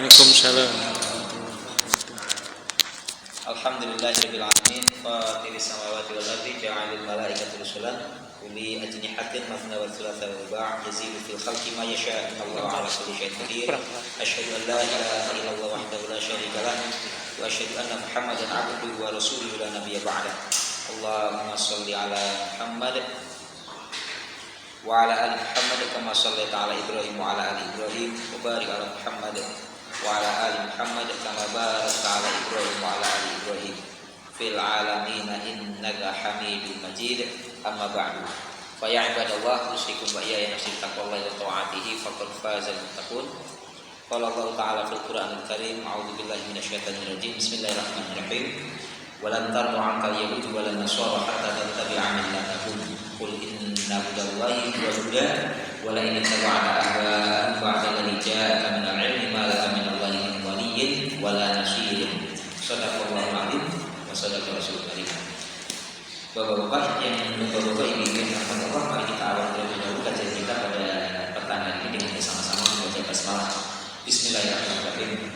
Waalaikumsalam. Alhamdulillahirabbil alamin fatiris samawati wal ardi ja'alil malaikata rusulan uli ajnihatin mathna wa thulatha wa ruba' yazidu fil khalqi ma yasha' innallaha 'ala kulli syai'in qadir. Asyhadu an la ilaha illallah wahdahu la syarika lah wa asyhadu anna Muhammadan 'abduhu wa rasuluhu la nabiyya ba'da. Allahumma shalli 'ala Muhammad wa 'ala ali Muhammad kama shallaita 'ala Ibrahim wa 'ala ali Ibrahim wa barik 'ala Muhammad wa 'ala ali Muhammad kama barakta 'ala Ibrahim wa 'ala ali Ibrahim fil 'alamin innaka Hamidum Majid. Amma ba'du. Fa ya ibadallah, usikum wa iyaya nafsi taqwallahi wa ta'atihi faqad fazal muttaqun. Qala Allah ta'ala fil Qur'anil Karim, a'udzu billahi minasyaitonir rajim. Bismillahirrahmanirrahim. Walan tardu 'anka al-yahud wa lan nasara hatta tattabi'a millatahum. Qul inna hudallahi huwal huda wa la in ittaba'ta ahwa'ahum ba'da alladhi ja'aka minal 'ilmi ma laka minallahi min waliyyin wa la nasirin. Shadaqallahul 'azim wa shadaqa rasulul karim. Bapak-bapak yang ibu-ibu yang Allah, mari kita awal terlebih dahulu kajian kita pada pertanyaan ini dengan bersama-sama membaca basmalah. Bismillahirrahmanirrahim.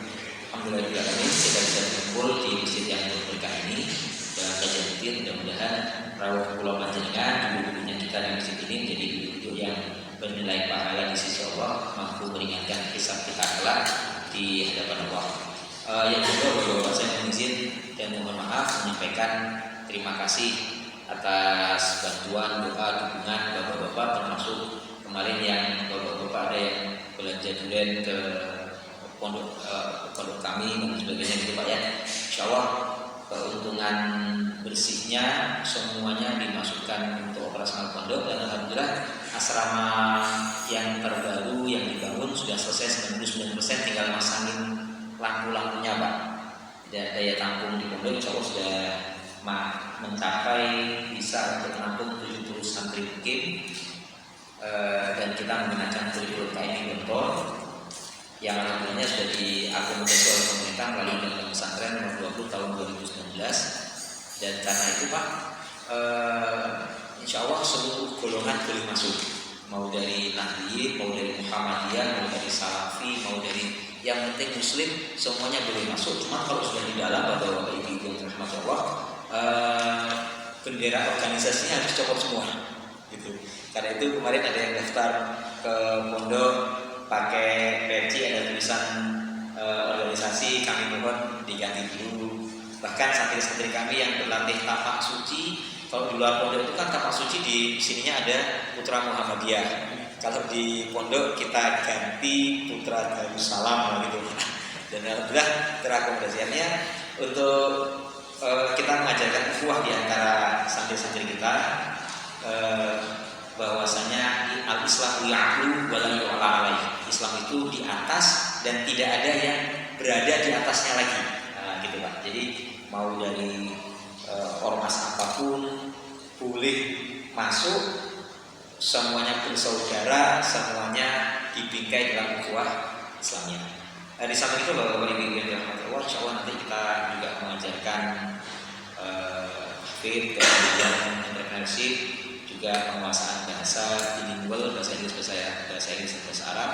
Alhamdulillahirobbilalamin, kita bisa berkumpul di masjid yang berkah ini dalam kajian rutin. Mudah-mudahan rawuh kula panjenengan duduk-duduknya kita di masjid ini menjadi duduk yang bernilai pahala di sisi Allah, mampu meringankan hisab kita kelak di hadapan Allah. Yang kedua, bapak-bapak, saya izin dan mohon maaf menyampaikan terima kasih atas bantuan, doa, dukungan bapak-bapak, termasuk kemarin yang bapak-bapak ada yang belanja durian ke pondok kami dan sebagainya gitu Pak ya. Insyaallah keuntungan bersihnya semuanya dimasukkan untuk operasional pondok, dan alhamdulillah asrama yang terbaru yang dibangun sudah selesai 99%, tinggal masangin lampu-lampunya Pak. Daya tampung di pondok insyaallah sudah mencapai bisa untuk menampung 70 santri mukim, dan kita menggunakan kurikulum KMI Gontor yang alhamdulillah sudah diakomodasi oleh pemerintah melalui Undang-Undang Pesantren nomor 20 tahun 2019. Dan karena itu Pak, insya Allah seluruh golongan boleh masuk, mau dari Nahdliyin, mau dari Muhammadiyah, mau dari Salafi, mau dari yang penting Muslim, semuanya boleh masuk. Cuma kalau sudah di dalam, bapak-bapak ibu yang dirahmati Allah, bendera organisasinya harus copot semua gitu. Karena itu kemarin ada yang daftar ke pondok pakai peci ada tulisan organisasi, kami mohon diganti dulu. Bahkan santri-santri kami yang berlatih tapak suci, kalau di luar pondok itu kan tapak suci di sininya ada Putra Muhammadiyah, kalau di pondok kita ganti Putra Darussalam gitu. Dan alhamdulillah terakomodasiannya untuk kita mengajarkan ukhuwah di antara santri-santri kita, bahwasanya al-Islam ya'lu wa la yu'la alaih. Islam itu di atas dan tidak ada yang berada di atasnya lagi. Nah, gitu Pak. Jadi mau dari ormas apapun boleh masuk, semuanya bersaudara, semuanya dibingkai dalam ukhuwah Islamnya. Di samping itu bapak-bapak ibu yang dirahmati Allah, insyaallah nanti kita juga mengajarkan hafid, kemudian entrepreneurship, juga penguasaan bahasa bilingual, bahasa Inggris, bahasa Arab.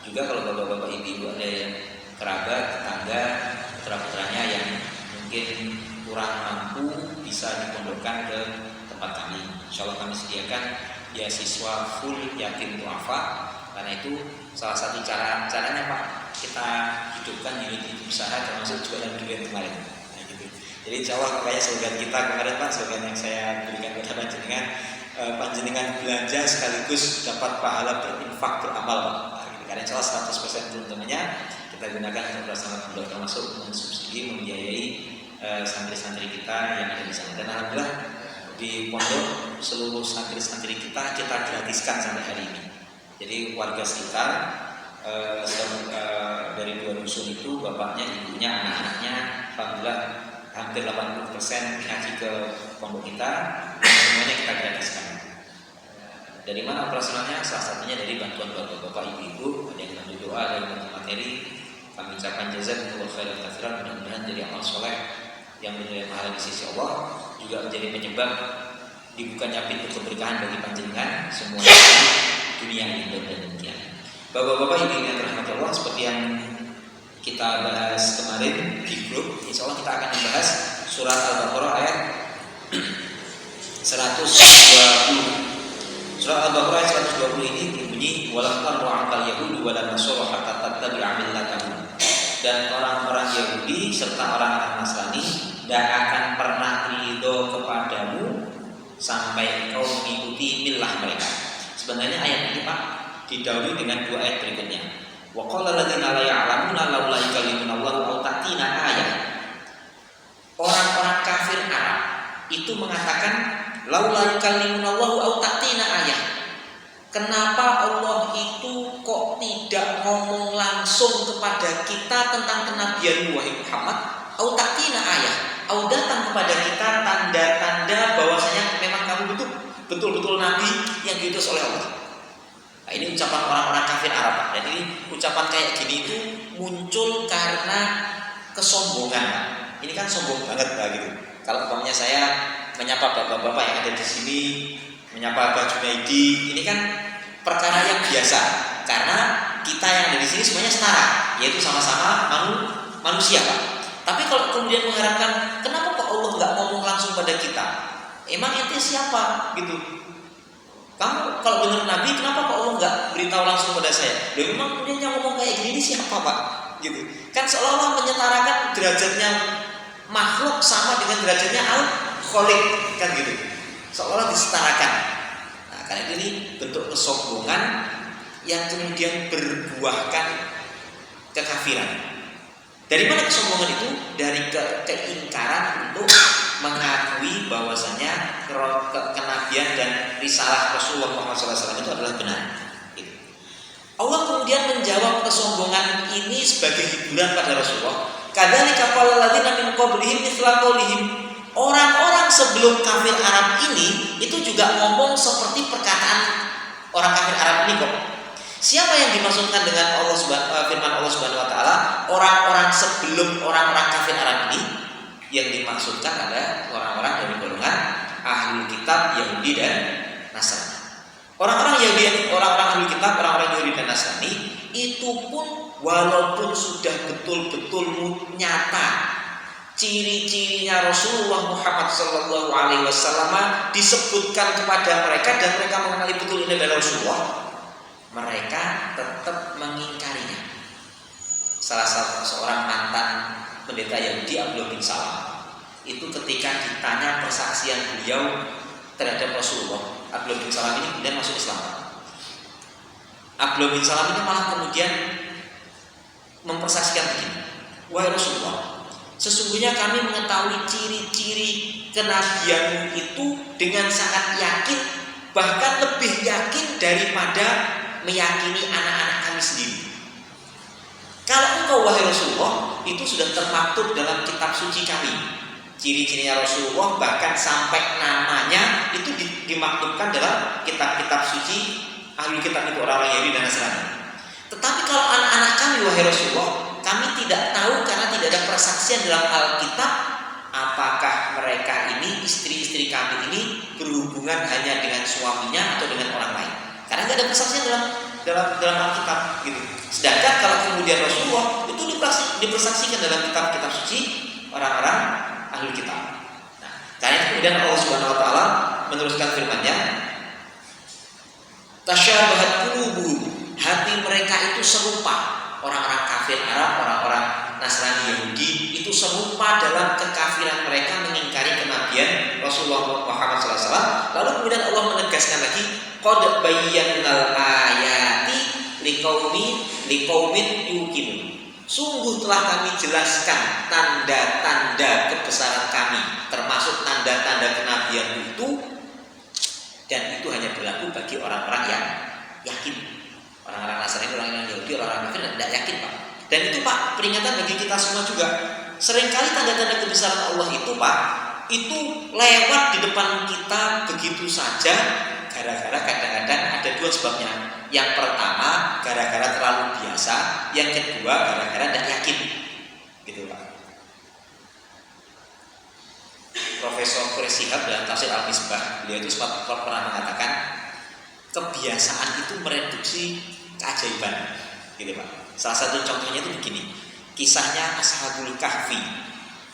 Juga kalau bapak-bapak ibu ada yang kerabat, tetangga, putra-putranya yang mungkin kurang mampu bisa dipondokkan ke tempat kami. Insyaallah kami sediakan beasiswa full yatim du'afa. Karena itu salah satu caranya Pak, kita hidupkan unit usaha termasuk jualan durian kemarin. Nah, gitu. Jadi insyaallah makanya slogan kita kemarin Pak, slogan yang saya berikan kepada panjenengan, panjenengan belanja sekaligus dapat pahala berinfak beramal Pak. Nah, gitu. Karena insyaallah 100% keuntungannya kita gunakan untuk operasional pondok, termasuk mensubsidi, membiayai santri-santri kita yang ada di sana. Dan alhamdulillah di pondok seluruh santri-santri kita gratiskan sampai hari ini. Jadi warga sekitar dari 2 dusun itu, bapaknya, ibunya, anak-anaknya, alhamdulillah hampir 80% ngaji ke pondok kita, semuanya kita gratiskan. Dari mana operasionalnya? Salah satunya dari bantuan bapak-bapak, ibu-ibu, ada yang bantu doa, ada yang bantu materi. Kami ucapkan jazakumullah khairan katsiran, mudah-mudahan jadi amal soleh yang bernilai pahala di sisi Allah, juga menjadi penyebab dibukanya pintu keberkahan bagi panjenengan semuanya dunia ini dan demikian. Bapak-bapak ibu yang dirahmati Allah, seperti yang kita bahas kemarin di grup. Insya Allah kita akan membahas surat Al-Baqarah ayat 120. Surat Al-Baqarah ayat 120 ini berbunyi walaqad wa'akal yahudu wa lan nasara hatta tattabi'a millatahum. Dan orang-orang Yahudi serta orang-orang Nasrani tidak akan pernah ridho kepadamu sampai kau mengikuti milah mereka. Sebenarnya ayat ini Pak didahului dengan dua ayat berikutnya. Wa qala alladziina la ya'lamuna laula yukallimunallahu aw ta'tina ayah. Orang-orang kafir Arab itu mengatakan laula yukallimunallahu aw ta'tina ayah. Kenapa Allah itu kok tidak ngomong langsung kepada kita tentang kenabian wahai Muhammad? Au ta'tina ayah, au datang kepada kita tanda-tanda bahwasanya memang kamu betul-betul nabi yang diutus oleh Allah. Nah, ini ucapan orang-orang kafir Arab. Dan ini ucapan kayak gini itu muncul karena kesombongan. Ini kan sombong banget gitu. Kalau umpamanya saya menyapa bapak-bapak yang ada di sini, menyapa Pak Junaidi, ini kan perkara yang biasa karena kita yang ada di sini semuanya setara, yaitu sama-sama manusia Pak. Tapi kalau kemudian mengharapkan kenapa kok Allah nggak ngomong langsung pada kita? Emang ente siapa gitu? Kamu kalau benar Nabi, kenapa kok Allah nggak beritahu langsung pada saya? Loh, memang kemudian yang ngomong kayak gini siapa Pak? Gitu. Kan seolah-olah menyetarakan derajatnya makhluk sama dengan derajatnya Al-Khaliq kan gitu. Seolah-olah disetarakan. Nah, karena ini bentuk kesombongan yang kemudian berbuahkan kekafiran. Dari mana kesombongan itu? Dari keingkaran untuk mengakui bahwasanya kenabian dan risalah Rasulullah Muhammad SAW itu adalah benar. Allah kemudian menjawab kesombongan ini sebagai hiburan pada Rasulullah. Kadzalika qala alladziina min qablihim mithla qaulihim. Orang-orang sebelum kafir Arab ini itu juga ngomong seperti perkataan orang kafir Arab ini kok. Siapa yang dimaksudkan dengan firman Allah Subhanahu wa taala? Orang-orang sebelum orang-orang kafir Arab ini yang dimaksudkan adalah orang-orang dari golongan Ahlul Kitab Yahudi dan Nasrani. Orang-orang Yahudi, orang-orang Ahlul Kitab, orang-orang Yahudi dan Nasrani itu pun walaupun sudah betul-betul nyata ciri-cirinya Rasulullah Muhammad Sallallahu Alaihi Wasallam disebutkan kepada mereka dan mereka mengenali betul ini adalah Rasulullah, mereka tetap mengingkarinya. Salah satu seorang mantan pendeta Yahudi Abdullah bin Salam itu ketika ditanya persaksian beliau terhadap Rasulullah, Abdullah bin Salam ini kemudian masuk Islam. Abdullah bin Salam ini malah kemudian mempersaksikan begini, wahai Rasulullah, sesungguhnya kami mengetahui ciri-ciri kenabianmu itu dengan sangat yakin, bahkan lebih yakin daripada meyakini anak-anak kami sendiri. Kalau engkau wahai Rasulullah itu sudah termaktub dalam kitab suci kami, ciri-cirinya Rasulullah bahkan sampai namanya itu dimaktubkan dalam kitab-kitab suci ahli kitab itu orang-orang Yahudi dan Nasrani. Tetapi kalau anak-anak kami wahai Rasulullah, kami tidak tahu karena tidak ada persaksian dalam Alkitab apakah mereka ini istri-istri kami ini berhubungan hanya dengan suaminya atau dengan orang lain. Karena tidak ada persaksian dalam Alkitab gitu. Sedangkan kalau kemudian Rasulullah itu dipersaksikan dalam kitab-kitab suci orang-orang ahli kitab. Nah, karena itu kemudian Allah Subhanahu wa taala meneruskan firman-Nya, tasyabahat qulubuhum, hati mereka itu serupa. Orang-orang kafir Arab, orang-orang Nasrani Yahudi itu serupa dalam kekafiran mereka mengingkari kenabian Rasulullah Muhammad SAW. Lalu kemudian Allah menegaskan lagi, qad bayyannal ayati liqaumin yuqinun. Sungguh telah kami jelaskan tanda-tanda kebesaran kami, termasuk tanda-tanda kenabian itu, dan itu hanya berlaku bagi orang-orang yang yakin. Orang-orang Nasrani, orang-orang Yahudi, orang-orang kafir tidak yakin Pak. Dan itu Pak peringatan bagi kita semua juga. Seringkali tanda-tanda kebesaran Allah itu Pak, itu lewat di depan kita begitu saja, gara-gara kadang-kadang ada dua sebabnya. Yang pertama gara-gara terlalu biasa, yang kedua gara-gara tidak yakin, gitu Pak. Profesor Quraisyihab dalam tafsir Al-Misbah, beliau itu sempat pernah mengatakan kebiasaan itu mereduksi keajaiban, gitu Pak. Salah satu contohnya itu begini, Kisahnya Ashabul Kahfi,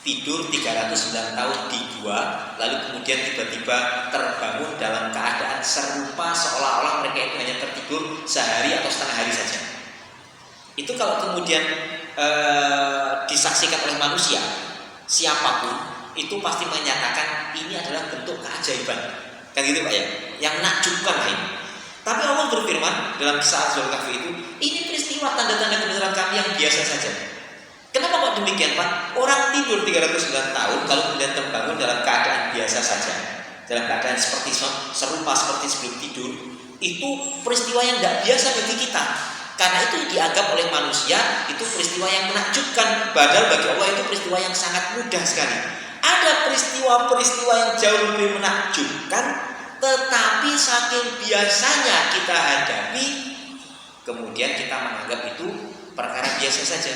tidur 309 tahun di gua, lalu kemudian tiba-tiba terbangun dalam keadaan serupa seolah-olah mereka itu hanya tertidur sehari atau setengah hari saja. Itu kalau kemudian disaksikan oleh manusia, siapapun itu pasti menyatakan ini adalah bentuk keajaiban, kan gitu Pak ya, yang menakjubkan lah ini. Tapi Allah berfirman dalam kisah Ashabul Kahfi itu, ini peristiwa tanda-tanda kebenaran kami yang biasa saja. Kenapa kok demikian Pak? Orang tidur 309 tahun kalau kemudian terbangun dalam keadaan biasa saja, dalam keadaan seperti serupa seperti sebelum tidur, itu peristiwa yang tidak biasa bagi kita. Karena itu dianggap oleh manusia itu peristiwa yang menakjubkan, padahal bagi Allah itu peristiwa yang sangat mudah sekali. Ada peristiwa-peristiwa yang jauh lebih menakjubkan, tetapi saking biasanya kita hadapi, kemudian kita menganggap itu perkara biasa saja.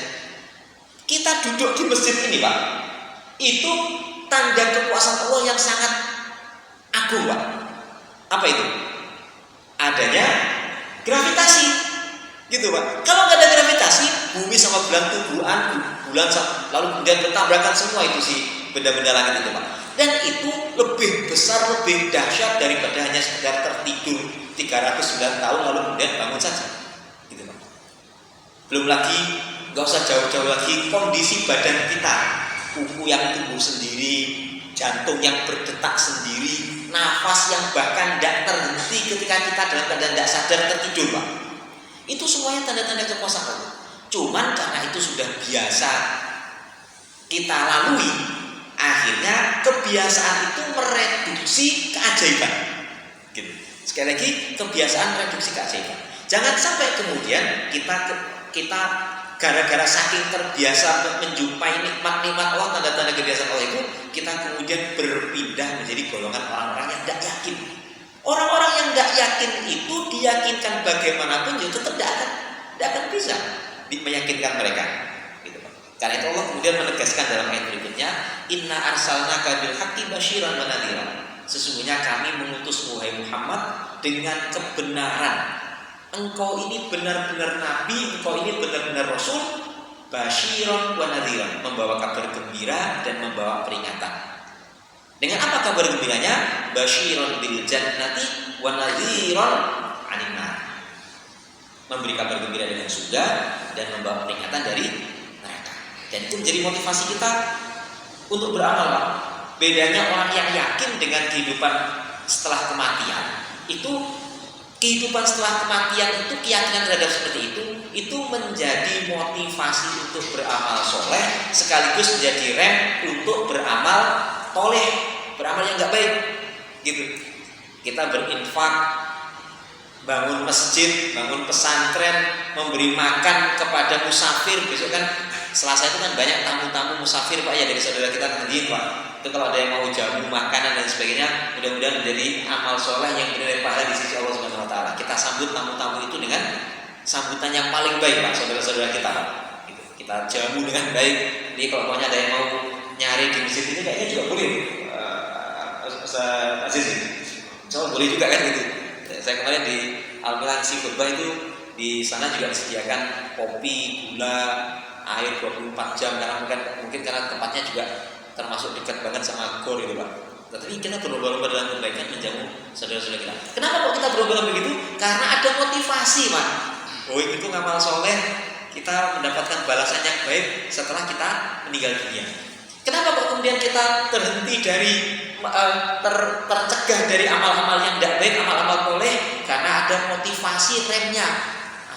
Kita duduk di masjid ini Pak, itu tanda kekuasaan Allah yang sangat agung Pak. Apa itu? Adanya gravitasi, gitu Pak. Kalau nggak ada gravitasi, bumi sama bulan tubuhan, bulan lalu kemudian bertabrakan semua itu sih benda-benda langit itu Pak. Dan itu lebih besar, lebih dahsyat daripada hanya sekedar tertidur 309 tahun lalu kemudian bangun saja, gitu Pak. Belum lagi, gak usah jauh-jauh lagi kondisi badan kita, kuku yang tumbuh sendiri, jantung yang berdetak sendiri, nafas yang bahkan tidak terhenti ketika kita dalam keadaan tidak sadar tertidur Pak. Itu semuanya tanda-tanda kekuasaan Allah. Cuman karena itu sudah biasa kita lalui, akhirnya kebiasaan itu mereduksi keajaiban. Gitu. Sekali lagi, kebiasaan mereduksi keajaiban. Jangan sampai kemudian kita gara-gara saking terbiasa menjumpai nikmat-nikmat Allah, tanda-tanda kebiasaan Allah itu, kita kemudian berpindah menjadi golongan orang-orang yang tidak yakin. Orang-orang yang tidak yakin itu diyakinkan bagaimanapun juga tetap tidak akan bisa meyakinkan mereka. Gitu. Karena itu Allah kemudian menegaskan dalam ayat berikutnya, Inna arsalnaka bil haqqi basyiran wa nadhiran. Sesungguhnya kami mengutus wahai Muhammad dengan kebenaran. Engkau ini benar-benar nabi, engkau ini benar-benar rasul, basyiran wa nadhiran, membawa kabar gembira dan membawa peringatan. Dengan apa kabar gembiranya? Basyiran bil jannati wa nadhiran 'anil nar. Memberi kabar gembira dengan surga dan membawa peringatan dari neraka. Dan itu menjadi motivasi kita untuk beramal Pak. Bedanya orang yang yakin dengan kehidupan setelah kematian, itu kehidupan setelah kematian itu, keyakinan terhadap seperti itu menjadi motivasi untuk beramal soleh, sekaligus menjadi rem untuk beramal toleh, beramal yang nggak baik, gitu. Kita berinfak, bangun masjid, bangun pesantren, memberi makan kepada musafir. Besok kan Selasa itu kan banyak tamu-tamu musafir Pak ya, dari saudara kita Nahdien Pak. Itu kalau ada yang mau jamu makanan dan sebagainya, mudah-mudahan menjadi amal soleh yang bernilai pahala di sisi Allah Subhanahu Wa Taala. Kita sambut tamu-tamu itu dengan sambutan yang paling baik Pak, saudara-saudara kita Pak. Gitu. Kita jamu dengan baik. Jadi kalau pokoknya ada yang mau nyari di masjid ini kayaknya juga boleh. Ustaz Aziz, insya boleh juga kan gitu. Saya kemarin di Al-Milan si khutbah itu di sana juga disediakan kopi, gula, air 24 jam karena mungkin karena tempatnya juga termasuk dekat banget sama gor itu Pak. Tetapi kita berlomba-lomba dalam kebaikan menjamu saudara-saudara kita. Kenapa kok kita berlomba-lomba begitu? Karena ada motivasi Pak. Oh itu ngamal soleh, kita mendapatkan balasan yang baik setelah kita meninggal dunia. Kenapa kok kemudian kita terhenti dari tercegah dari amal-amal yang tidak baik, amal-amal soleh? Karena ada motivasi remnya.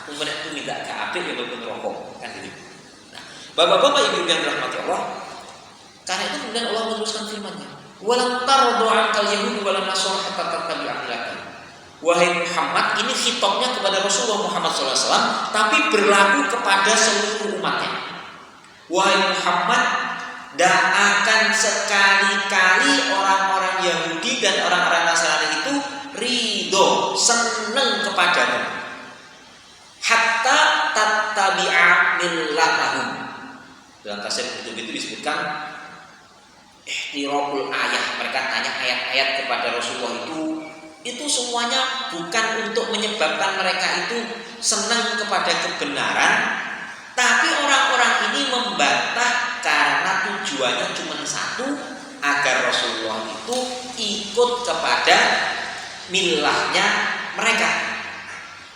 Aku minta ke apik ya walaupun rokok kan gitu. Bapak-bapak ibu yang dirahmati Allah, karena itu kemudian Allah meneruskan firman-Nya, "Walan tardu 'ankal yahud wala nasara hatta tattabi'a millatakum." Wahai Muhammad, ini khitabnya kepada Rasulullah Muhammad SAW, tapi berlaku kepada seluruh umatnya. Wahai Muhammad, tidak akan sekali-kali orang-orang Yahudi dan orang-orang Nasrani itu ridho, senang kepadamu, hatta tattabi'a millatahum. Dalam tafsir itu disebutkan ihtirabul ayat, mereka tanya ayat-ayat kepada Rasulullah itu semuanya bukan untuk menyebabkan mereka itu senang kepada kebenaran, Tapi orang-orang ini membantah karena tujuannya cuma satu, agar Rasulullah itu ikut kepada milahnya mereka.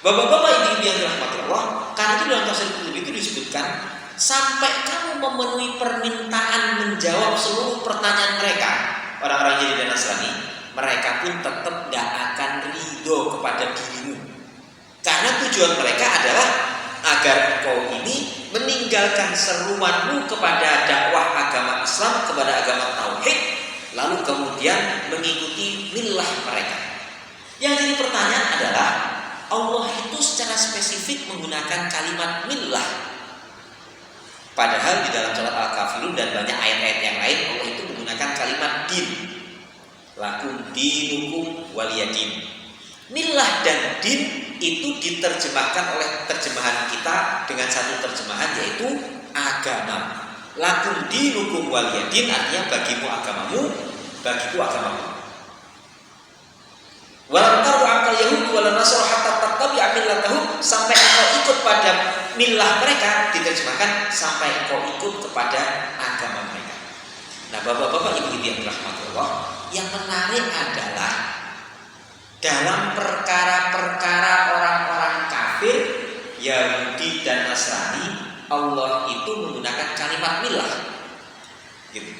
Bapak-bapak, ibu-ibu yang dirahmati Allah, karena itu dalam tafsir Qurtubi itu disebutkan, sampai kamu memenuhi permintaan menjawab seluruh pertanyaan mereka, orang-orang Yahudi dan Nasrani, mereka pun tetap tidak akan ridho kepada dirimu. Karena tujuan mereka adalah agar kau ini meninggalkan seruanmu kepada dakwah agama Islam, kepada agama Tauhid, lalu kemudian mengikuti milah mereka. Yang jadi pertanyaan adalah, Allah itu secara spesifik menggunakan kalimat milah. Padahal di dalam surat Al-Kafirun dan banyak ayat-ayat yang lain, Allah itu menggunakan kalimat din. Lakum dinukum waliyadin. Milah dan din itu diterjemahkan oleh terjemahan kita dengan satu terjemahan, yaitu agama. Lakum dinukum waliyadin artinya bagimu agamamu, bagiku agamamu. Walam taru akal Yahudi walam nasara hatta tattabi'a millatahum, sampai engkau ikut pada milah mereka, diterjemahkan sampai engkau ikut kepada agama mereka. Nah, bapak-bapak, ibu-ibu yang dirahmati Allah, yang menarik adalah dalam perkara-perkara orang-orang kafir Yahudi dan Nasrani, Allah itu menggunakan kalimat milah. Gitu.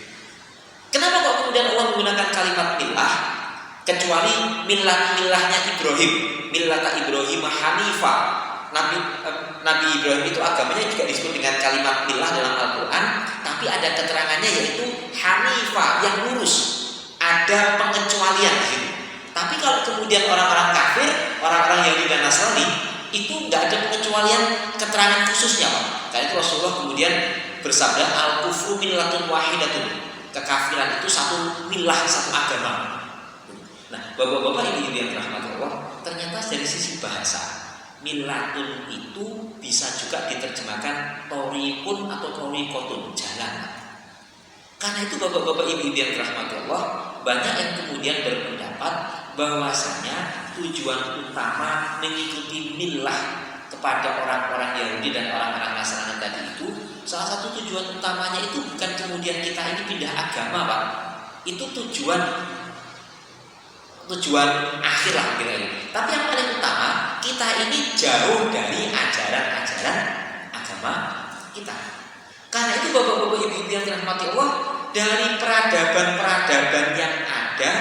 Kenapa kok kemudian Allah menggunakan kalimat milah? Kecuali milahnya Ibrahim, milata Ibrahim Hanifah. Nabi Ibrahim itu agamanya juga disebut dengan kalimat milah dalam Al-Quran, tapi ada keterangannya yaitu Hanifah, yang lurus. Ada pengecualian di situ. Tapi kalau kemudian orang-orang kafir, orang-orang Yahudi dan Nasrani, itu nggak ada pengecualian keterangan khususnya, Pak. Karena itu Rasulullah kemudian bersabda, al-kufru millatun wahidatun. Kekafiran itu satu milah, satu agama. Nah, bapak-bapak, ibu-ibu yang dirahmati Allah, ternyata dari sisi bahasa, millatun itu bisa juga diterjemahkan torikun atau torikotun, jalan. Karena itu bapak-bapak, ibu-ibu yang dirahmati Allah, banyak yang kemudian berpendapat bahwasanya tujuan utama mengikuti milah kepada orang-orang Yahudi dan orang-orang Nasrani tadi itu, salah satu tujuan utamanya itu bukan kemudian kita ini pindah agama, Pak. Itu tujuan akhir lah kira-kira. Tapi yang paling utama, kita ini jauh dari ajaran-ajaran agama kita. Karena itu bapak-bapak, ibu-ibu yang dirahmati Allah, dari peradaban-peradaban yang ada,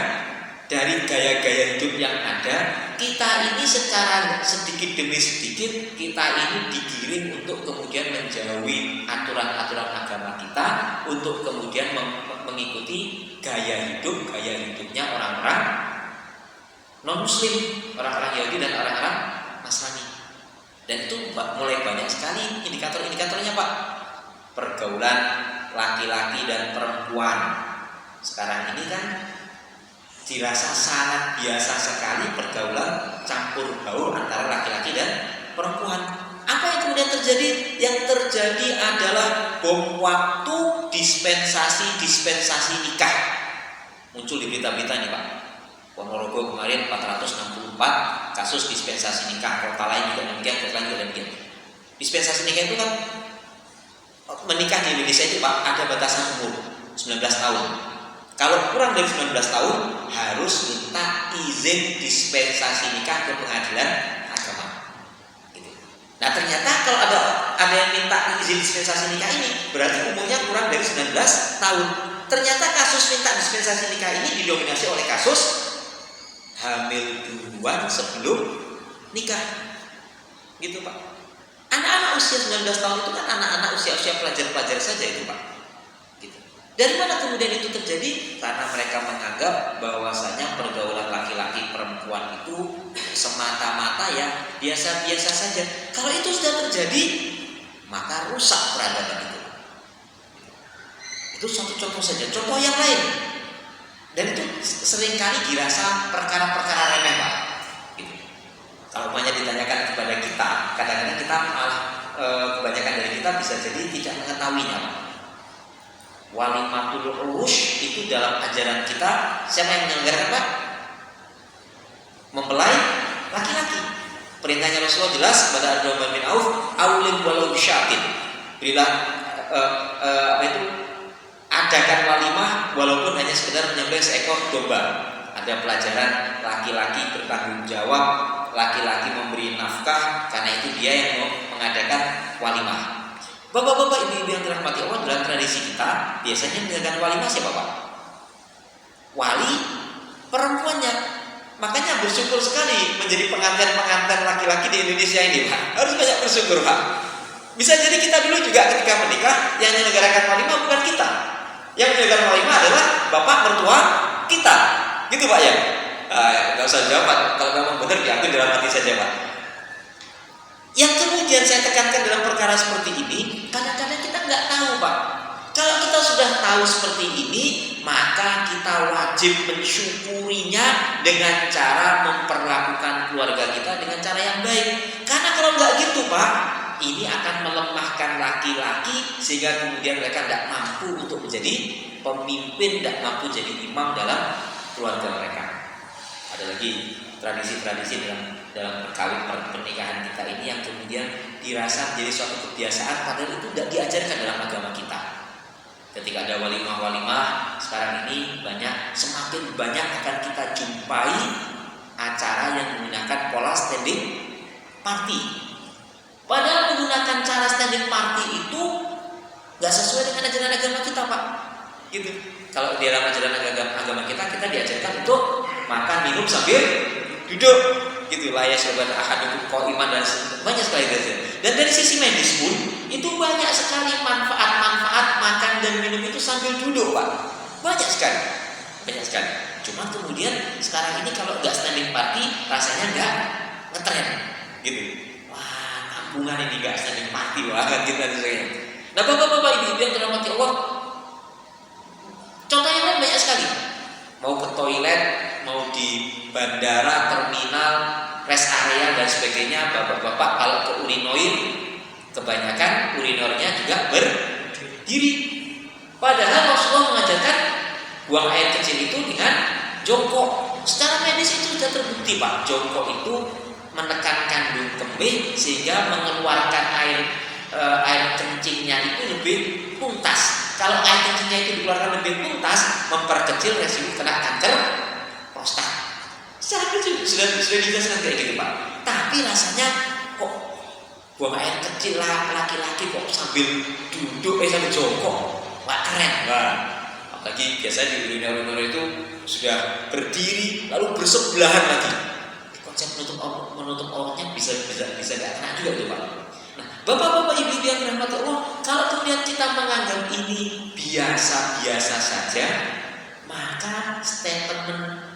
dari gaya-gaya hidup yang ada, kita ini secara sedikit demi sedikit, kita ini digiring untuk kemudian menjauhi aturan-aturan agama kita, untuk kemudian mengikuti gaya hidupnya orang-orang non-muslim, orang-orang Yahudi dan orang-orang Nasrani. Dan itu mulai banyak sekali indikator-indikatornya, Pak. Pergaulan laki-laki dan perempuan sekarang ini kan dirasa sangat biasa sekali pergaulan campur baur antara laki-laki dan perempuan. Apa yang kemudian terjadi? Yang terjadi adalah bom waktu dispensasi nikah. Muncul di berita-berita nih, Pak. Ponorogo kemarin 464 kasus dispensasi nikah, kota lain juga demikian, Dispensasi nikah itu kan, menikah di Indonesia itu, Pak, ada batasan umur 19 tahun. Kalau kurang dari 19 tahun harus minta izin dispensasi nikah ke pengadilan agama. Gitu. Nah, ternyata kalau ada yang minta izin dispensasi nikah ini berarti umurnya kurang dari 19 tahun. Ternyata kasus minta dispensasi nikah ini didominasi oleh kasus hamil duluan sebelum nikah. Gitu, Pak. Anak-anak usia 19 tahun itu kan anak-anak usia pelajar-pelajar saja itu, Pak. Gitu. Dari mana kemudian itu terjadi? Karena mereka menganggap bahwasanya pergaulan laki-laki perempuan itu semata-mata ya biasa-biasa saja. Kalau itu sudah terjadi, maka rusak peradaban itu. Itu satu contoh saja. Contoh yang lain, dan itu seringkali dirasa perkara-perkara remeh, Pak. Gitu. Kalau banyak ditanyakan kepada kita, kadang-kadang kita malah kebanyakan dari kita bisa jadi tidak mengetahuinya, Pak. Walimatul urus itu dalam ajaran kita, siapa yang menyelenggarakan, Pak? Mempelai laki-laki. Perintahnya Rasulullah jelas kepada Abdurrahman bin Auf, aulim walau bisyatin. Berilah apa itu? Adakan walimah walaupun hanya sekedar menyembelih seekor domba. Ada pelajaran laki-laki bertanggung jawab, laki-laki memberi nafkah, karena itu dia yang mengadakan walimah. Bapak-bapak, ibu-ibu yang dirahmati Allah, dalam tradisi kita biasanya mengadakan walimah siapa Pak? Wali perempuannya. Makanya bersyukur sekali menjadi pengantin-pengantin laki-laki di Indonesia ini Pak. Harus banyak bersyukur Pak. Bisa jadi kita dulu juga ketika menikah yang menyelenggarakan walimah bukan kita. Yang menyelenggarakan walimah adalah bapak mertua kita. Gitu Pak ya? Nggak usah jawab Pak. Kalau memang benar diambil dalam hati saja Pak. Yang kemudian saya tekankan dalam perkara seperti ini, kadang-kadang kita nggak tahu Pak. Kalau kita sudah tahu seperti ini, maka kita wajib mensyukurinya dengan cara memperlakukan keluarga kita dengan cara yang baik. Karena kalau nggak gitu Pak, ini akan melemahkan laki-laki sehingga kemudian mereka tidak mampu untuk menjadi pemimpin, tidak mampu jadi imam dalam keluarga mereka. Ada lagi tradisi-tradisi dalam perkawin pernikahan kita ini yang kemudian dirasa menjadi suatu kebiasaan padahal itu tidak diajarkan dalam agama kita. Ketika ada walimah-walimah sekarang ini semakin banyak akan kita jumpai acara yang menggunakan pola standing party. Padahal menggunakan cara standing party itu nggak sesuai dengan ajaran agama kita Pak. Gitu. Kalau di dalam ajaran agama kita diajarkan untuk makan minum sambil duduk. Gitu lah ya sobat ahadukum qa'iman dan banyak sekali gitu. Dan dari sisi medis pun itu banyak sekali manfaat-manfaat makan dan minum itu sambil duduk Pak. Banyak sekali. Cuma kemudian sekarang ini kalau nggak standing party rasanya nggak ngetren. Gitu. Wah, kampungan ini nggak standing party banget kita rasanya. Nah bapak-bapak ibu-ibu yang dirahmati Allah, contoh yang lain banyak sekali. Mau ke toilet, mau di bandara, terminal, rest area dan sebagainya, bapak-bapak kalau ke urinoir, kebanyakan urinornya juga berdiri. Padahal Rasulullah mengajarkan buang air kecil itu dengan jongkok. Secara medis itu sudah terbukti Pak. Jongkok itu menekan kandung kemih sehingga mengeluarkan air kencingnya itu lebih tuntas. Kalau air kencingnya itu dikeluarkan lebih tuntas, memperkecil resiko kena kanker prostat. Secara kecil sudah dijelaskan kayak gitu Pak. Tapi rasanya kok buang air kecil lah laki-laki kok sambil duduk sambil jongkok, wah keren. Wah, apalagi biasanya di urinoir itu sudah berdiri lalu bersebelahan lagi. Konsep menutup auratnya bisa nggak kena juga tuh Pak. Nah, bapak-bapak ibu-ibu yang dirahmati Allah, kalau kemudian kita menganggap ini biasa-biasa saja, maka statement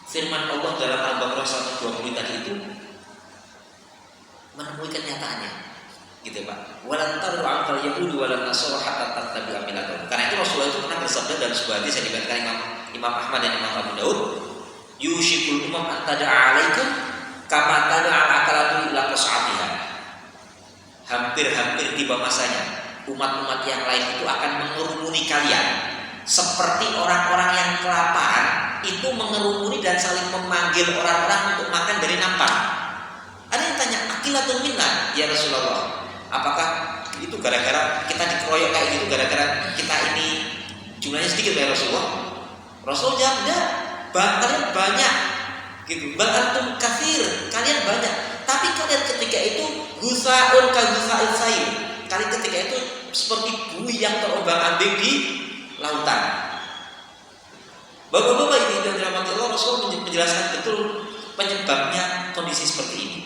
firman Allah dalam Al-Baqarah 120 tadi itu menemui kenyataannya, gitu Pak. Walan taru antal yahudi walan nasara hatta tattabi'a millatahum. Karena itu Rasulullah itu pernah bersabda dalam sebuah hadis yang diriwayatkan Imam Ahmad dan Imam Abu Daud, yushikul umam an tada'a 'alaikum kama tada'a al-akalatu ila qas'atiha. Hampir-hampir tiba masanya umat-umat yang lain itu akan mengerumuni kalian seperti orang-orang yang kelaparan itu mengerumuni dan saling memanggil orang-orang untuk makan dari nampan. Ada yang tanya, akilatun minna ya Rasulullah, apakah itu gara-gara kita dikeroyok kayak gitu, gara-gara kita ini jumlahnya sedikit ya Rasulullah? Rasul jawab, enggak, kalian banyak gitu, bal antum katsir, kalian banyak. Tapi kalian ketika itu gusaun ka gusa'il sayl. Kalian ketika itu seperti buih yang terombang-ambing di lautan. Bapak-bapak ini yang dirahmati Allah, Rasul menjelaskan betul penyebabnya kondisi seperti ini.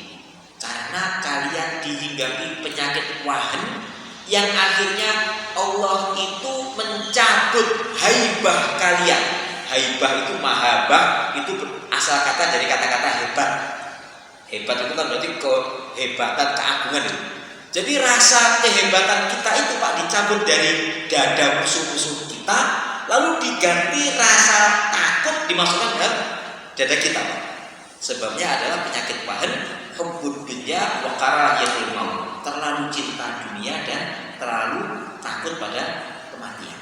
Karena kalian dihinggapi penyakit wahan yang akhirnya Allah itu mencabut haibah kalian. Haibah itu mahabah, itu asal kata dari kata-kata hebat. Hebat itu kan berarti kehebatan, keagungan itu. Jadi rasa kehebatan kita itu Pak dicabut dari dada musuh-musuh kita, lalu diganti rasa takut dimasukkan ke dada kita Pak. Sebabnya adalah penyakit wahan, hubbud dunya wa karahiyatul maut, terlalu cinta dunia dan terlalu takut pada kematian.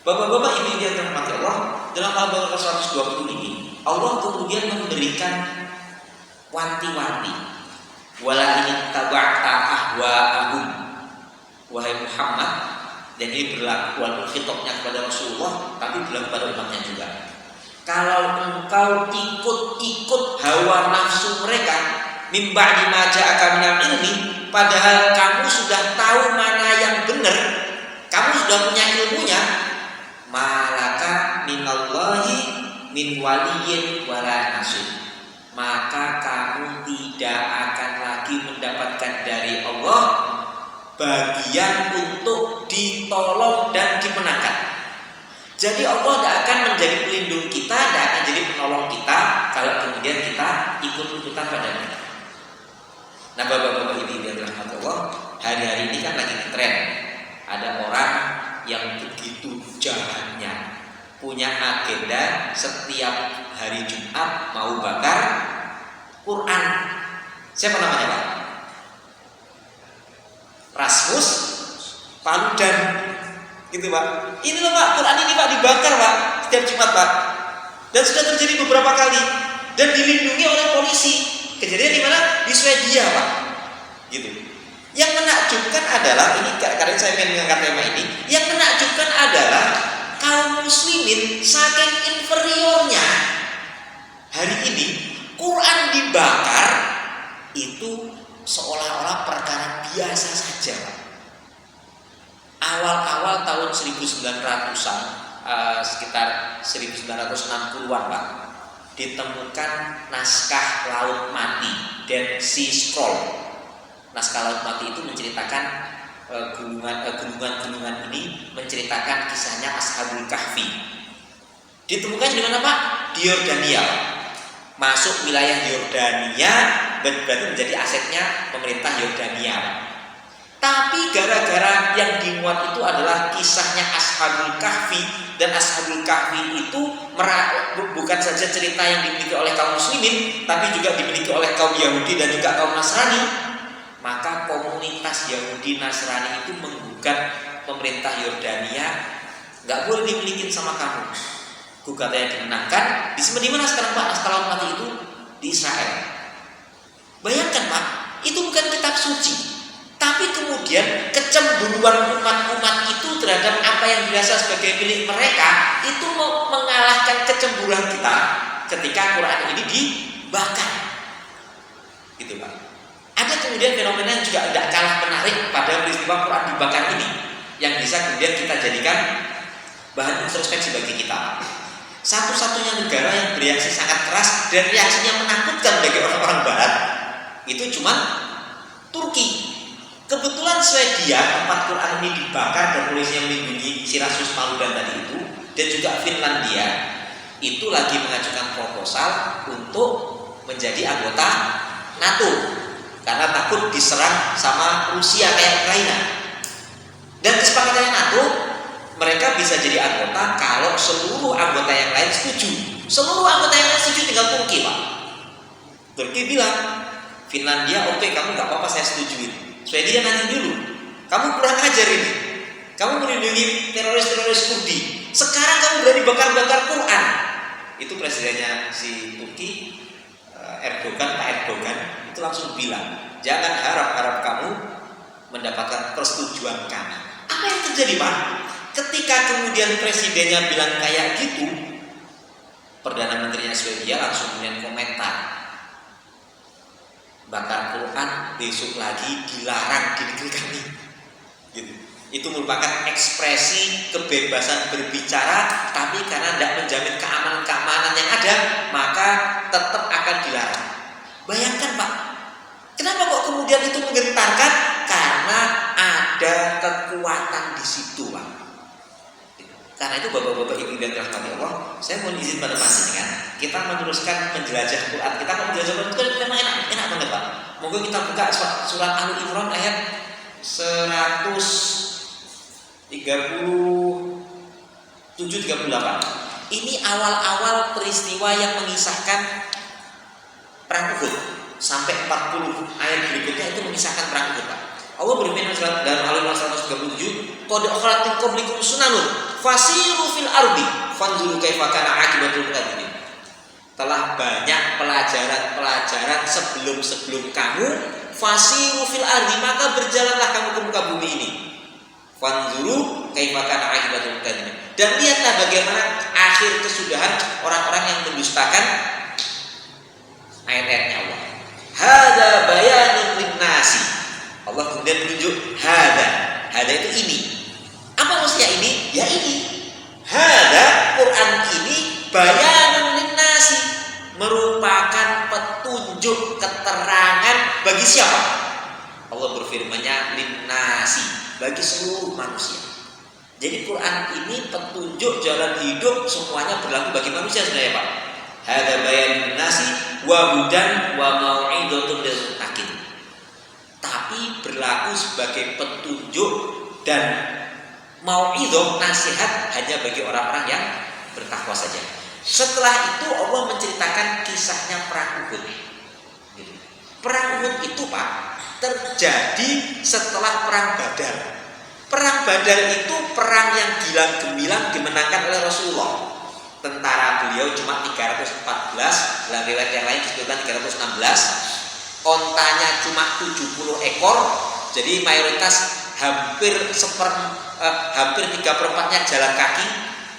Bapak-bapak ibu yang dirahmati Allah, dalam Al-Baqarah 120 ini Allah kemudian memberikan wanti-wanti, wala in taba'ta ahwa'ahum, wahai Muhammad, dan ini berlaku walaupun khitabnya kepada Rasulullah, tapi berlaku pada umatnya juga. Kalau engkau ikut-ikut hawa nafsu mereka, mim ba'di ma ja'aka minal ilmi, padahal kamu sudah tahu mana yang benar, kamu sudah punya ilmunya, malaka minallahi min waliyyin wala nasir, maka kamu tidak akan lagi mendapatkan dari Allah bagian untuk ditolong dan dimenangkan. Jadi Allah tidak akan menjadi pelindung kita, tidak akan jadi penolong kita kalau kemudian kita ikut-ikutan pada mereka. Nah, bapak-bapak ini yang dirahmati Allah, hari-hari ini kan lagi tren. Ada orang yang begitu jahatnya, punya agenda setiap hari Jumat mau bakar Quran. Siapa namanya Pak? Rasmus Paludan, gitu Pak. Ini loh Pak, Quran ini Pak dibakar Pak setiap Jumat Pak, dan sudah terjadi beberapa kali dan dilindungi oleh polisi. Kejadian di mana? Di Swedia Pak, gitu. Yang menakjubkan adalah, ini karena saya ingin mengangkat tema ini, yang menakjubkan adalah kaum muslimin saking inferiornya hari ini Quran dibakar itu seolah-olah perkara biasa saja Pak. Awal-awal tahun 1900-an, sekitar 1960-an Pak, ditemukan naskah Laut Mati, Dead Sea Scroll. Naskah Laut Mati itu menceritakan gunungan-gunungan ini, menceritakan kisahnya Ashabul Kahfi. Ditemukan di mana Pak? Di Yordania. Masuk wilayah Yordania, berarti menjadi asetnya pemerintah Yordania. Tapi gara-gara yang dimuat itu adalah kisahnya Ashabul Kahfi, dan Ashabul Kahfi itu bukan saja cerita yang dimiliki oleh kaum muslimin, tapi juga dimiliki oleh kaum Yahudi dan juga kaum Nasrani. Maka komunitas Yahudi Nasrani itu menggugat pemerintah Yordania, nggak boleh dimiliki sama kamu. Gugatannya dimenangkan. Di mana sekarang Pak naskah Laut Mati itu? Di Israel. Bayangkan Pak, itu bukan kitab suci, tapi kemudian kecemburuan umat-umat itu terhadap apa yang dirasa sebagai milik mereka itu mengalahkan kecemburuan kita ketika Quran ini dibakar, gitu Pak. Ada kemudian fenomena yang juga tidak kalah menarik pada peristiwa Quran dibakar ini, yang bisa kemudian kita jadikan bahan introspeksi bagi kita. Satu-satunya negara yang bereaksi sangat keras dan reaksinya menakutkan bagi orang-orang Barat itu cuma Turki. Kebetulan Swedia, tempat Quran ini dibakar dan polisinya melindungi si Rasmus Paludan tadi itu, dan juga Finlandia itu lagi mengajukan proposal untuk menjadi anggota NATO karena takut diserang sama Rusia kayak Ukraina. Dan kesepakatannya NATO, mereka bisa jadi anggota kalau seluruh anggota yang lain setuju. Seluruh anggota yang lain setuju, tinggal Turki Pak. Turki bilang, Finlandia oke, kamu nggak apa-apa, saya setujuin. Swedia nanti dulu, kamu kurang ajar ini, kamu melindungi teroris-teroris Kurdi, sekarang kamu berani bakar-bakar Quran. Itu presidennya si Turki, Pak Erdogan itu langsung bilang, jangan harap-harap kamu mendapatkan persetujuan kami. Apa yang terjadi Pak? Ketika kemudian presidennya bilang kayak gitu, Perdana Menterinya Swedia langsung kemudian komentar, bakar Quran besok lagi dilarang di negeri kami, gitu. Itu merupakan ekspresi kebebasan berbicara, tapi karena tidak menjamin keamanan yang ada, maka tetap akan dilarang. Bayangkan Pak, kenapa kok kemudian itu menggentarkan? Karena ada kekuatan di situ Pak. Karena itu bapak-bapak ibu dan rahmati Allah, saya mohon izin pada panjenengan, kita meneruskan menjelajah Quran. Kita mau menjelajah Quran itu memang enak banget Pak. Monggo kita buka surat Al-Imran ayat 137-38. Ini awal-awal peristiwa yang mengisahkan perang Uhud. Sampai 40 ayat berikutnya itu mengisahkan perang Uhud Pak. Allah berfirman dalam Al-Imran 137, qad khalat min qablikum sunanun fasiru fil ardi fanzuru kaifa kana aqibatul mukadzimin. Telah banyak pelajaran-pelajaran sebelum kamu, fasiru fil ardi, maka berjalanlah kamu ke muka bumi ini. Fanzuru kaifa kana aqibatul kadzibin. Dan lihatlah bagaimana akhir kesudahan orang-orang yang mendustakan ayat-ayatnya Allah. Hada bayanun linnasi. Allah kemudian menunjuk hada. Hada itu ini. Apa maksudnya ini? Ya ini. Hada Quran ini bayanun linnasi, merupakan petunjuk keterangan bagi siapa? Allah berfirman-Nya linnasi, bagi seluruh manusia. Jadi Quran ini petunjuk jalan hidup semuanya berlaku bagi manusia sebenarnya Pak. Hada bayanun linnasi wa hudan wa mau'izatun lil muttaqin. Tapi berlaku sebagai petunjuk dan mau'izah, nasihat hanya bagi orang-orang yang bertakwa saja. Setelah itu Allah menceritakan kisahnya perang Uhud. Perang Uhud itu Pak terjadi setelah perang Badar. Perang Badar itu perang yang gilang gemilang dimenangkan oleh Rasulullah. Tentara beliau cuma 314, dalam riwayat yang lain disebutkan 316. Ontanya cuma 70 ekor. Jadi mayoritas hampir 3/4-nya jalan kaki.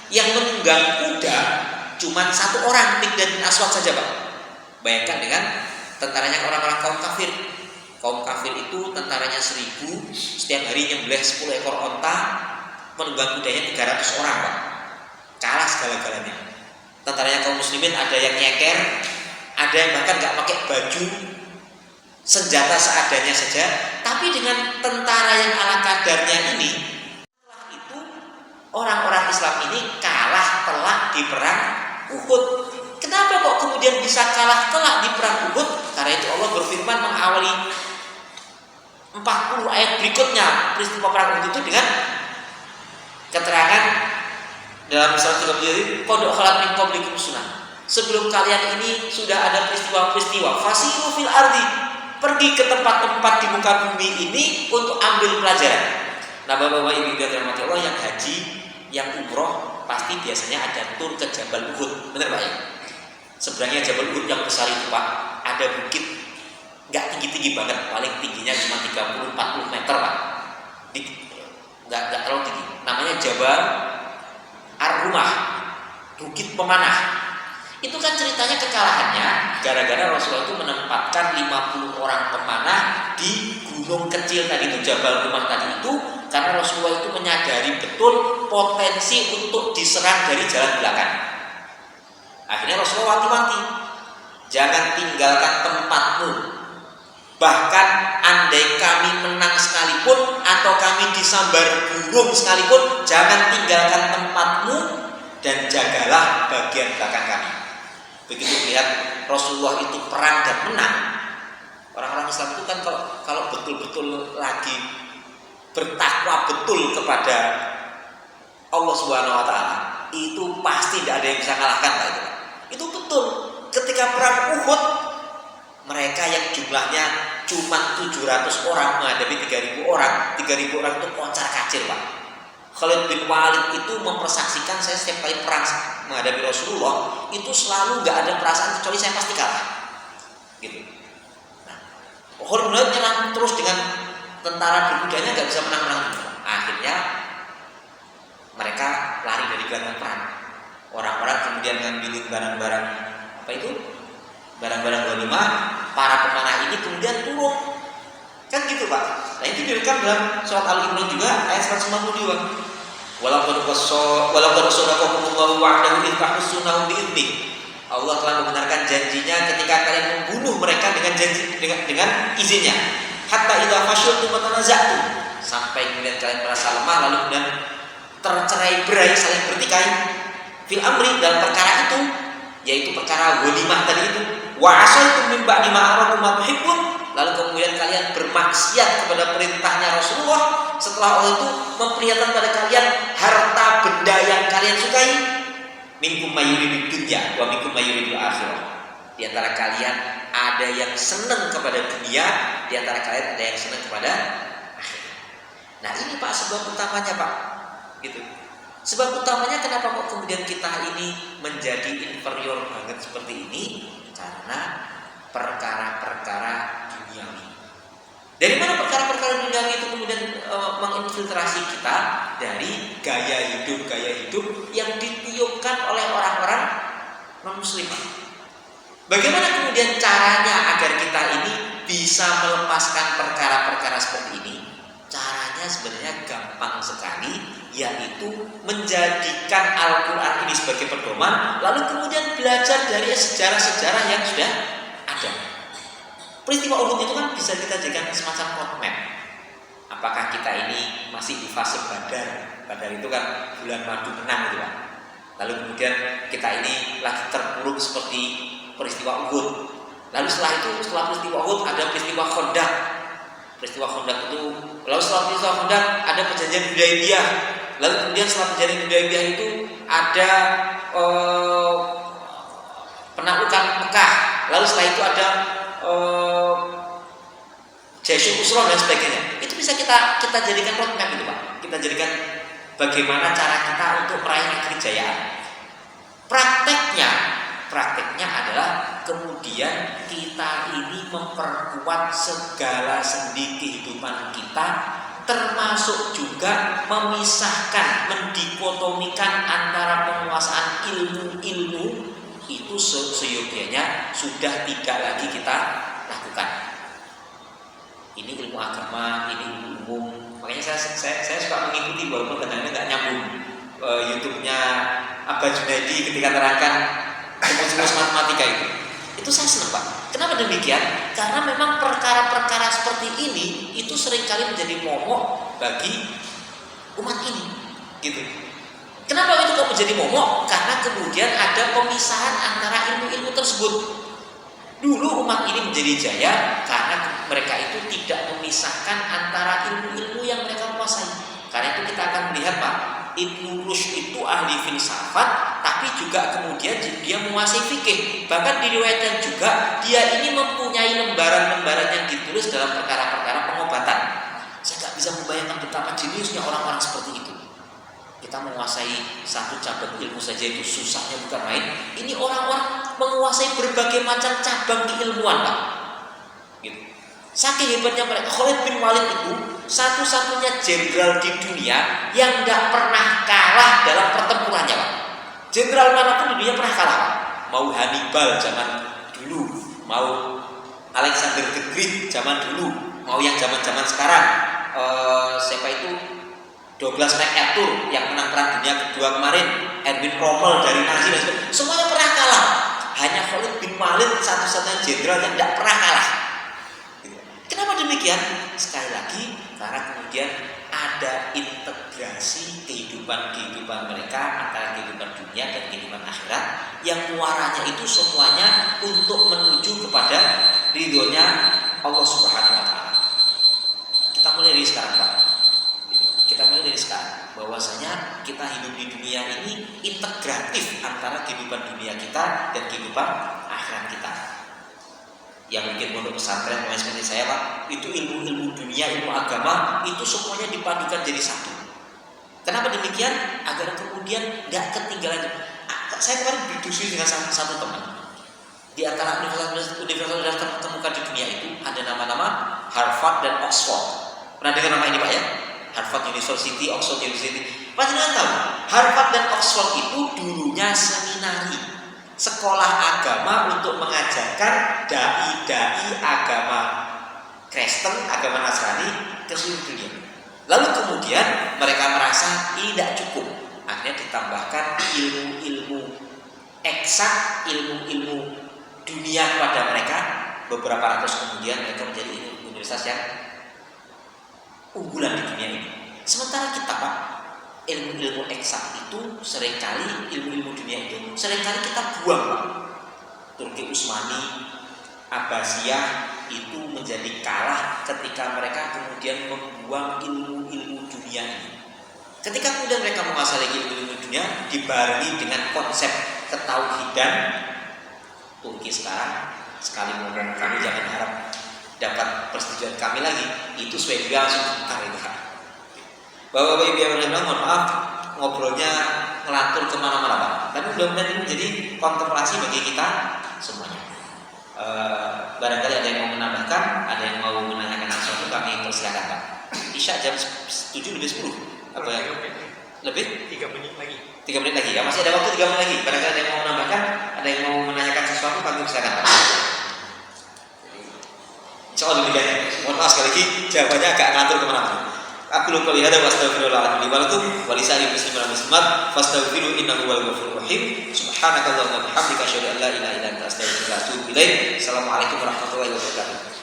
Yang menunggang kuda cuma 1 orang, Miqdad bin Aswad saja Pak. Bayangkan dengan tentaranya orang-orang kaum kafir. Kaum kafir itu tentaranya 1000, setiap hari nyembelih 10 ekor onta, menunggang kudanya 300 orang Pak. Kalah segala-galanya. Tentaranya kaum muslimin ada yang nyeker, ada yang bahkan gak pakai baju, senjata seadanya saja. Tapi dengan tentara yang ala kadarnya ini, setelah itu orang-orang Islam ini kalah telak di perang Uhud. Kenapa kok kemudian bisa kalah telak di perang Uhud? Karena itu Allah berfirman mengawali 40 ayat berikutnya peristiwa perang Uhud itu dengan keterangan dalam surat 37, qad khalat min qablikum sunnah. Sebelum kalian ini sudah ada peristiwa-peristiwa. Fasiru fil ardi, pergi ke tempat-tempat di muka bumi ini untuk ambil pelajaran. Nah, Bapak-bapak Ibu yang dirahmati Allah, yang haji, yang umroh pasti biasanya ada tur ke Jabal Uhud, benar Pak ya? Seberangnya Jabal Uhud yang besar itu Pak, ada bukit nggak tinggi-tinggi banget, paling tingginya cuma 30-40 meter Pak. Nggak terlalu tinggi. Namanya Jabal Ar-Rumah, Bukit Pemanah. Itu kan ceritanya kekalahannya gara-gara Rasulullah itu menempatkan 50 orang pemanah di gunung kecil tadi itu, Jabal Rumah tadi itu, karena Rasulullah itu menyadari betul potensi untuk diserang dari jalan belakang. Akhirnya Rasulullah wanti-wanti, jangan tinggalkan tempatmu. Bahkan andai kami menang sekalipun atau kami disambar burung sekalipun, jangan tinggalkan tempatmu dan jagalah bagian belakang kami. Begitu melihat Rasulullah itu perang dan menang, orang-orang Islam itu kan kalau betul-betul lagi bertakwa betul kepada Allah Subhanahu wa taala, itu pasti tidak ada yang bisa kalahkan Pak itu. Itu betul. Ketika perang Uhud, mereka yang jumlahnya cuma 700 orang menghadapi 3000 orang. 3000 orang itu kocar-kacir Pak. Khalid bin Walid itu mempersaksikan, saya setiap kali perang menghadapi Rasulullah itu selalu nggak ada perasaan kecuali saya pasti kalah. Gitu. Nah, Khalid bin Walid nyerang terus dengan tentara berkudanya nggak bisa menang-menang. Akhirnya mereka lari dari gelanggang perang. Orang-orang kemudian ngambilin barang-barang apa itu? Barang-barang ghanimah, para pemanah ini kemudian turun. Kan gitu Pak. Nah itu direkam dalam surat Al-Imran juga ayat 192. Walaqad sadaqakumullahu wa'dahu id tahsunnahum bi'idznih. Allah telah membenarkan janjinya ketika kalian membunuh mereka dengan izinnya. Hatta idza fashiltum wa tanaza'tum, sampai kemudian kalian merasa lemah lalu kemudian tercerai-berai, saling bertikai fil amri, dalam perkara itu, yaitu perkara ghanimah tadi itu. Wa asaitum min ba'di ma arakum ma tuhibbun, lalu kemudian kalian bermaksiat kepada perintahnya Rasulullah setelah Allah itu memperlihatkan pada kalian harta benda yang kalian sukai. Minkum mayyuridud dunya wa minkum mayyuridul akhirah. Di antara kalian ada yang senang kepada dunia, di antara kalian ada yang senang kepada akhirat. Nah ini Pak sebab utamanya Pak, gitu. Sebab utamanya kenapa kok kemudian kita ini menjadi inferior banget seperti ini? Karena perkara-perkara duniawi. Dari mana perkara-perkara duniawi itu kemudian menginfiltrasi kita? Dari gaya hidup yang ditiupkan oleh orang-orang non-muslim. Bagaimana kemudian caranya agar kita ini bisa melepaskan perkara-perkara seperti ini? Caranya sebenarnya gampang sekali, yaitu menjadikan Al-Quran ini sebagai pedoman, lalu kemudian belajar dari sejarah-sejarah yang sudah ada. Peristiwa Uhud itu kan bisa kita jadikan semacam roadmap. Apakah kita ini masih di fase Badar? Badar itu kan bulan madu menang gitu kan. Lalu kemudian kita ini lagi terpuruk seperti peristiwa Uhud. Lalu setelah peristiwa Uhud ada peristiwa Khandaq. Peristiwa Khandaq itu, lalu setelah peristiwa Khandaq ada perjanjian Hudaybiyah. Lalu kemudian setelah perjanjian Hudaybiyah itu ada penaklukan Mekah. Lalu setelah itu ada Jaisyul Usra dan sebagainya. Itu bisa kita jadikan roadmap gitu Pak. Kita jadikan bagaimana cara kita untuk meraih kejayaan. Prakteknya adalah kemudian kita ini memperkuat segala sendi kehidupan kita, termasuk juga memisahkan, mendikotomikan antara penguasaan ilmu itu seyogianya sudah tidak lagi kita lakukan. Ini ilmu agama, ini ilmu umum. Makanya saya suka mengikuti walaupun kadang-kadang nggak nyambung YouTube-nya Abah Junaidi ketika terangkan rumus matematika itu. Itu saya senang Pak. Kenapa demikian? Karena memang perkara-perkara seperti ini itu seringkali menjadi momok bagi umat ini, gitu. Kenapa itu kok menjadi momok? Karena kemudian ada pemisahan antara ilmu-ilmu tersebut. Dulu umat ini menjadi jaya karena mereka itu tidak memisahkan antara ilmu-ilmu yang mereka kuasai. Karena itu kita akan melihat Pak, Ibnu Rushd itu ahli filsafat, tapi juga kemudian dia menguasai fikih. Bahkan diriwayatkan juga dia ini mempunyai lembaran-lembaran yang ditulis dalam perkara-perkara pengobatan. Saya nggak bisa membayangkan betapa jeniusnya orang-orang seperti itu. Kita menguasai satu cabang ilmu saja itu susahnya bukan main. Ini orang-orang menguasai berbagai macam cabang keilmuan Pak. Gitu. Saking hebatnya mereka. Khalid bin Walid itu satu-satunya jenderal di dunia yang tidak pernah kalah dalam pertempurannya Pak. Jenderal manapun di dunia pernah kalah Pak. Mau Hannibal zaman dulu, mau Alexander the Great zaman dulu, mau yang zaman-zaman sekarang, siapa itu? Douglas MacArthur yang menang perang dunia kedua kemarin, Erwin Rommel dari Nazi dan sebagainya, semuanya pernah kalah. Hanya Khalid bin Walid satu-satunya jenderal yang tidak pernah kalah. Kenapa demikian? Sekali lagi karena kemudian ada integrasi kehidupan mereka antara kehidupan dunia dan kehidupan akhirat yang muaranya itu semuanya untuk menuju kepada ridhonya Allah Subhanahu wa taala. Kita mulai dari sekarang Pak. Kita mulai dari sekarang bahwasanya kita hidup di dunia ini integratif antara kehidupan dunia kita dan kehidupan akhirat kita. Yang mungkin pondok pesantren seperti saya Pak, itu ilmu-ilmu dunia, ilmu agama itu semuanya dipadukan jadi satu. Kenapa demikian? Agar kemudian nggak ketinggalan. Saya kemarin berdiskusi dengan satu teman. Di antara universitas terkemuka di dunia itu ada nama-nama Harvard dan Oxford. Pernah dengar nama ini Pak ya? Harvard University, Oxford University. Pasti kalian tahu, Harvard dan Oxford itu dulunya seminari, sekolah agama untuk mengajarkan dai-dai agama Kristen, agama Nasrani ke seluruh dunia. Lalu kemudian mereka merasa ini tidak cukup, akhirnya ditambahkan ilmu-ilmu eksak, ilmu-ilmu dunia kepada mereka. Beberapa ratus kemudian mereka menjadi universitas yang unggulan di dunia ini. Sementara kita Pak, ilmu-ilmu eksak itu seringkali, ilmu-ilmu dunia itu seringkali kita buang Pak. Turki Utsmani, Abbasiyah itu menjadi kalah ketika mereka kemudian membuang ilmu-ilmu dunia ini. Ketika kemudian mereka menguasai ilmu-ilmu dunia dibarengi dengan konsep ketauhidan, Turki sekarang sekali ngomong kami jangan harap dapat persetujuan kami lagi, itu Swedia langsung bentar itu Pak. Bapak-bapak ibu yang berkenan, mohon maaf ngobrolnya ngelantur kemana-mana Pak. Tapi mudah-mudahan ini menjadi kontemplasi bagi kita semuanya. Barangkali ada yang mau menambahkan, ada yang mau menanyakan sesuatu, persilakan Pak. Isya jam 7 lebih 10. Apa ya? Lebih? 3 menit lagi. 3 menit lagi. Ya, masih ada waktu 3 menit lagi. Barangkali ada yang mau menambahkan, ada yang mau menanyakan sesuatu, kami persilakan Pak. Insyaallah demikian. Mohon maaf sekali lagi, jawabannya agak ngatur kemana-mana. Aku lupa lihat wa astaghfirullahaladzim wa lakum wa lisa'il muslimin wal muslimat fastaghfiru innahu huwal ghafurur rahim. Subhanakallahumma wa bihamdika asyhadu an la ilaha illa anta astaghfiruka wa atubu ilaik. Assalamualaikum warahmatullahi wabarakatuh.